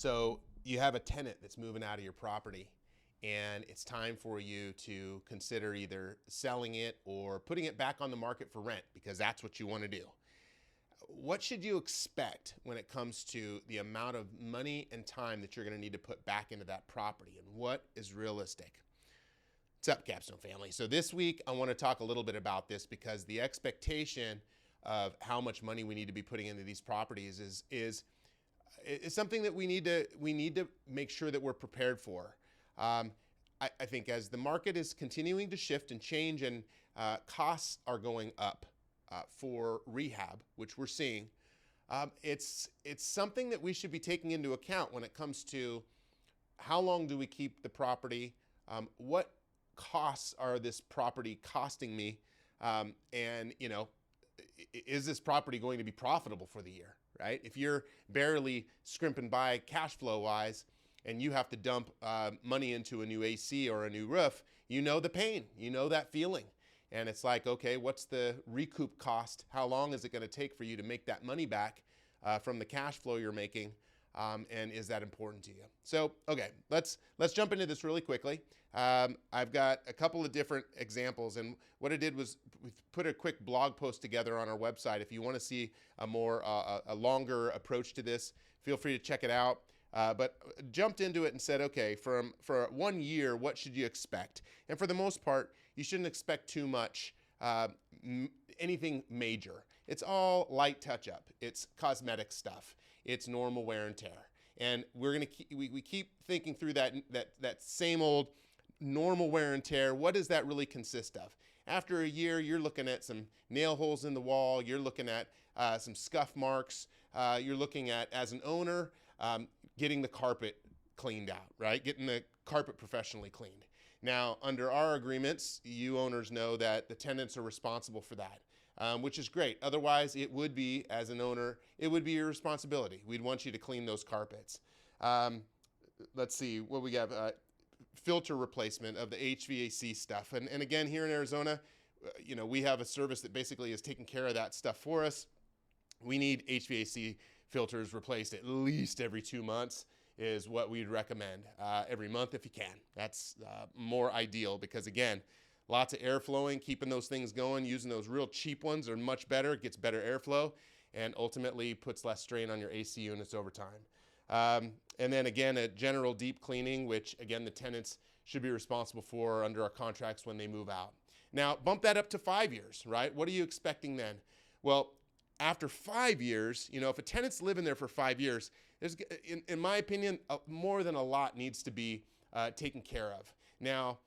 So you have a tenant that's moving out of your property, and it's time for you to consider either selling it or putting it back on the market for rent, because that's what you want to do. What should you expect when it comes to the amount of money and time that you're going to need to put back into that property, and what is realistic? What's up, Capstone family? So this week I want to talk a little bit about this, because the expectation of how much money we need to be putting into these properties is something that we need to make sure that we're prepared for. I think as the market is continuing to shift and change, and costs are going up for rehab, which we're seeing, it's something that we should be taking into account when it comes to how long do we keep the property, what costs are this property costing me, and is this property going to be profitable for the year, right? If you're barely scrimping by cash flow wise and you have to dump money into a new AC or a new roof, you know the pain, you know that feeling. And it's like, okay, what's the recoup cost? How long is it going to take for you to make that money back from the cash flow you're making? And is that important to you? So, okay, let's jump into this really quickly. I've got a couple of different examples, and what I did was we put a quick blog post together on our website. If you want to see a more a longer approach to this, feel free to check it out. But jumped into it and said, okay, for 1 year, what should you expect? And for the most part, you shouldn't expect too much, anything major. It's all light touch-up. It's cosmetic stuff. It's normal wear and tear. And we're gonna we keep thinking through that same old normal wear and tear. What does that really consist of? After a year, you're looking at some nail holes in the wall. You're looking at some scuff marks. You're looking at, as an owner, getting the carpet cleaned out, right? Getting the carpet professionally cleaned. Now, under our agreements, you owners know that the tenants are responsible for that, which is great. Otherwise, it would be, as an owner, it would be your responsibility. We'd want you to clean those carpets. Let's see what we have. Filter replacement of the HVAC stuff. And again, here in Arizona, we have a service that basically is taking care of that stuff for us. We need HVAC filters replaced at least every 2 months is what we'd recommend. Every month if you can. That's more ideal, because again, lots of air flowing, keeping those things going, using those real cheap ones are much better. It gets better airflow and ultimately puts less strain on your AC units over time. And then again, a general deep cleaning, which again, the tenants should be responsible for under our contracts when they move out. Now, bump that up to 5 years, right? What are you expecting then? Well, after 5 years, if a tenant's living there for 5 years, there's, in my opinion, more than a lot needs to be taken care of. Now,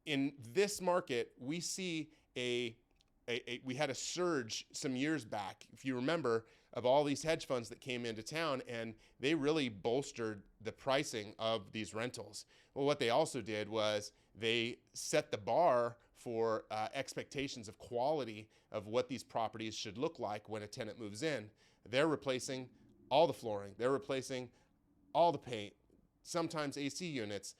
in this market, we see we had a surge some years back, if you remember, of all these hedge funds that came into town, and they really bolstered the pricing of these rentals. Well, what they also did was they set the bar for expectations of quality of what these properties should look like when a tenant moves in. They're replacing all the flooring. They're replacing all the paint, sometimes AC units,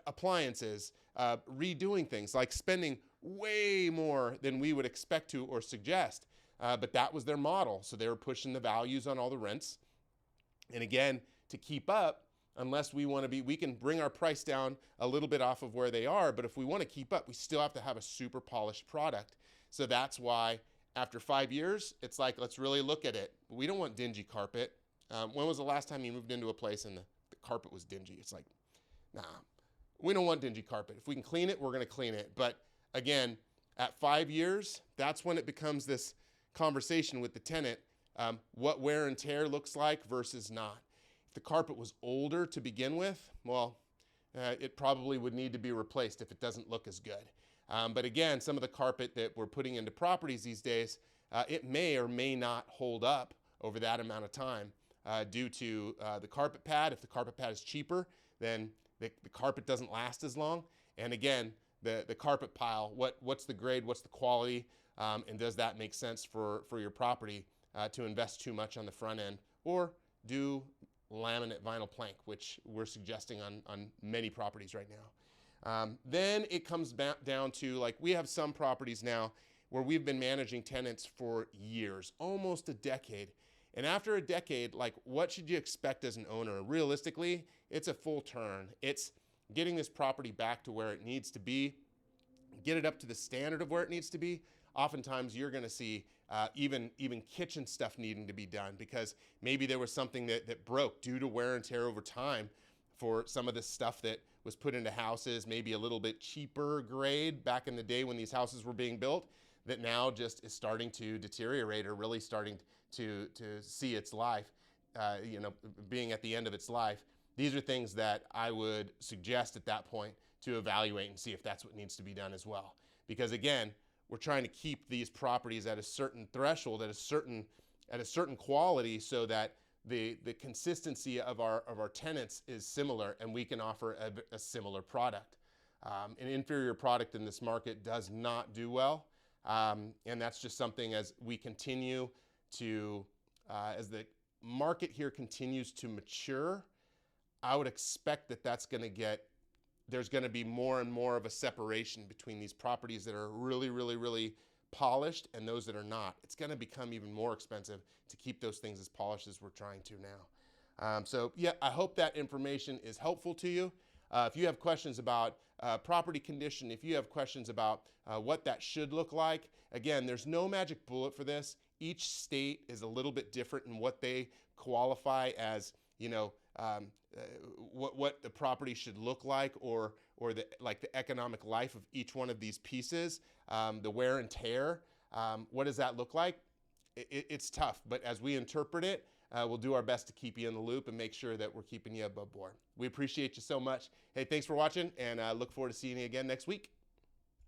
appliances, redoing things, like spending way more than we would expect to or suggest. But that was their model. So they were pushing the values on all the rents. And again, to keep up, unless we want to be, we can bring our price down a little bit off of where they are. But if we want to keep up, we still have to have a super polished product. So that's why after 5 years, it's like, let's really look at it. We don't want dingy carpet. When was the last time you moved into a place and the carpet was dingy? It's like, nah, we don't want dingy carpet. If we can clean it, we're going to clean it. But again, at 5 years, that's when it becomes this conversation with the tenant, what wear and tear looks like versus not. If the carpet was older to begin with, well, it probably would need to be replaced if it doesn't look as good. But again, some of the carpet that we're putting into properties these days, it may or may not hold up over that amount of time due to the carpet pad. If the carpet pad is cheaper, then the carpet doesn't last as long. And again, the carpet pile, what's the grade, what's the quality, and does that make sense for your property to invest too much on the front end, or do laminate vinyl plank, which we're suggesting on many properties right now. Then it comes back down to, like, we have some properties now where we've been managing tenants for years, almost a decade, And after a decade, like, what should you expect as an owner? Realistically, it's a full turn. It's getting this property back to where it needs to be, get it up to the standard of where it needs to be. Oftentimes you're going to see even kitchen stuff needing to be done because maybe there was something that broke due to wear and tear over time for some of the stuff that was put into houses, maybe a little bit cheaper grade back in the day when these houses were being built, that now just is starting to deteriorate or really starting to see its life, being at the end of its life. These are things that I would suggest at that point to evaluate and see if that's what needs to be done as well. Because again, we're trying to keep these properties at a certain threshold, at a certain quality, so that the consistency of our tenants is similar and we can offer a similar product. An inferior product in this market does not do well. And that's just something as we continue to, as the market here continues to mature, I would expect that there's going to be more and more of a separation between these properties that are really, really, really polished and those that are not. It's going to become even more expensive to keep those things as polished as we're trying to now. So yeah, I hope that information is helpful to you. If you have questions about property condition, if you have questions about what that should look like, again, there's no magic bullet for this. Each state is a little bit different in what they qualify as, what the property should look like, or the economic life of each one of these pieces, the wear and tear. What does that look like? It's tough, but as we interpret it, we'll do our best to keep you in the loop and make sure that we're keeping you above board. We appreciate you so much. Hey, thanks for watching, and look forward to seeing you again next week.